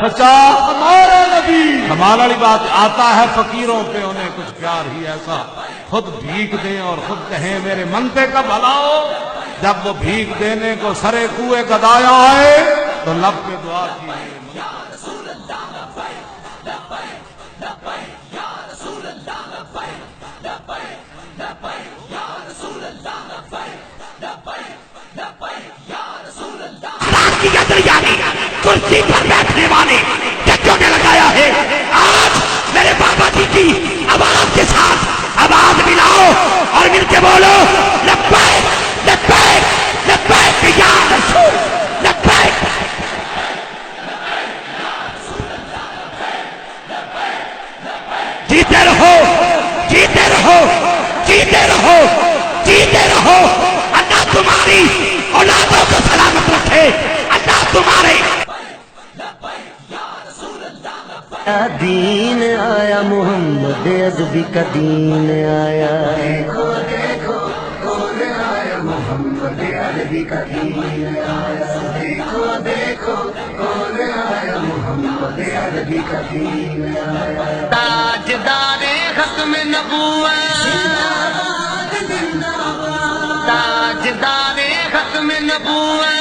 سچا ہمارا نبی کمال والی بات آتا ہے فقیروں پہ انہیں کچھ پیار ہی ایسا خود بھیک دیں اور خود کہیں میرے منتے کا بھلا ہو. جب وہ بھیک دینے کو سرے کوئے گدایا آئے تو لب پہ دعا کی کرسی پر بیٹھنے والے ججوں نے لگایا ہے. آج میرے بابا جی کی آواز کے ساتھ آواز ملاؤ اور مل کے بولو لبیک لبیک لبیک یا رسول لبیک. جیتے رہو جیتے رہو جیتے رہو جیتے رہو. اللہ تمہاری اولادوں کو سلامت رکھے. اللہ تمہارے دین آیا محمد ازبی کا دین آیا. دیکھو دیکھو کون آیا محمد ازبی کا دین آیا. دیکھو دیکھو کون آیا محمد ازبی کا دین آیا. تاجدار ختم نبوت تاجدار ختم نبوت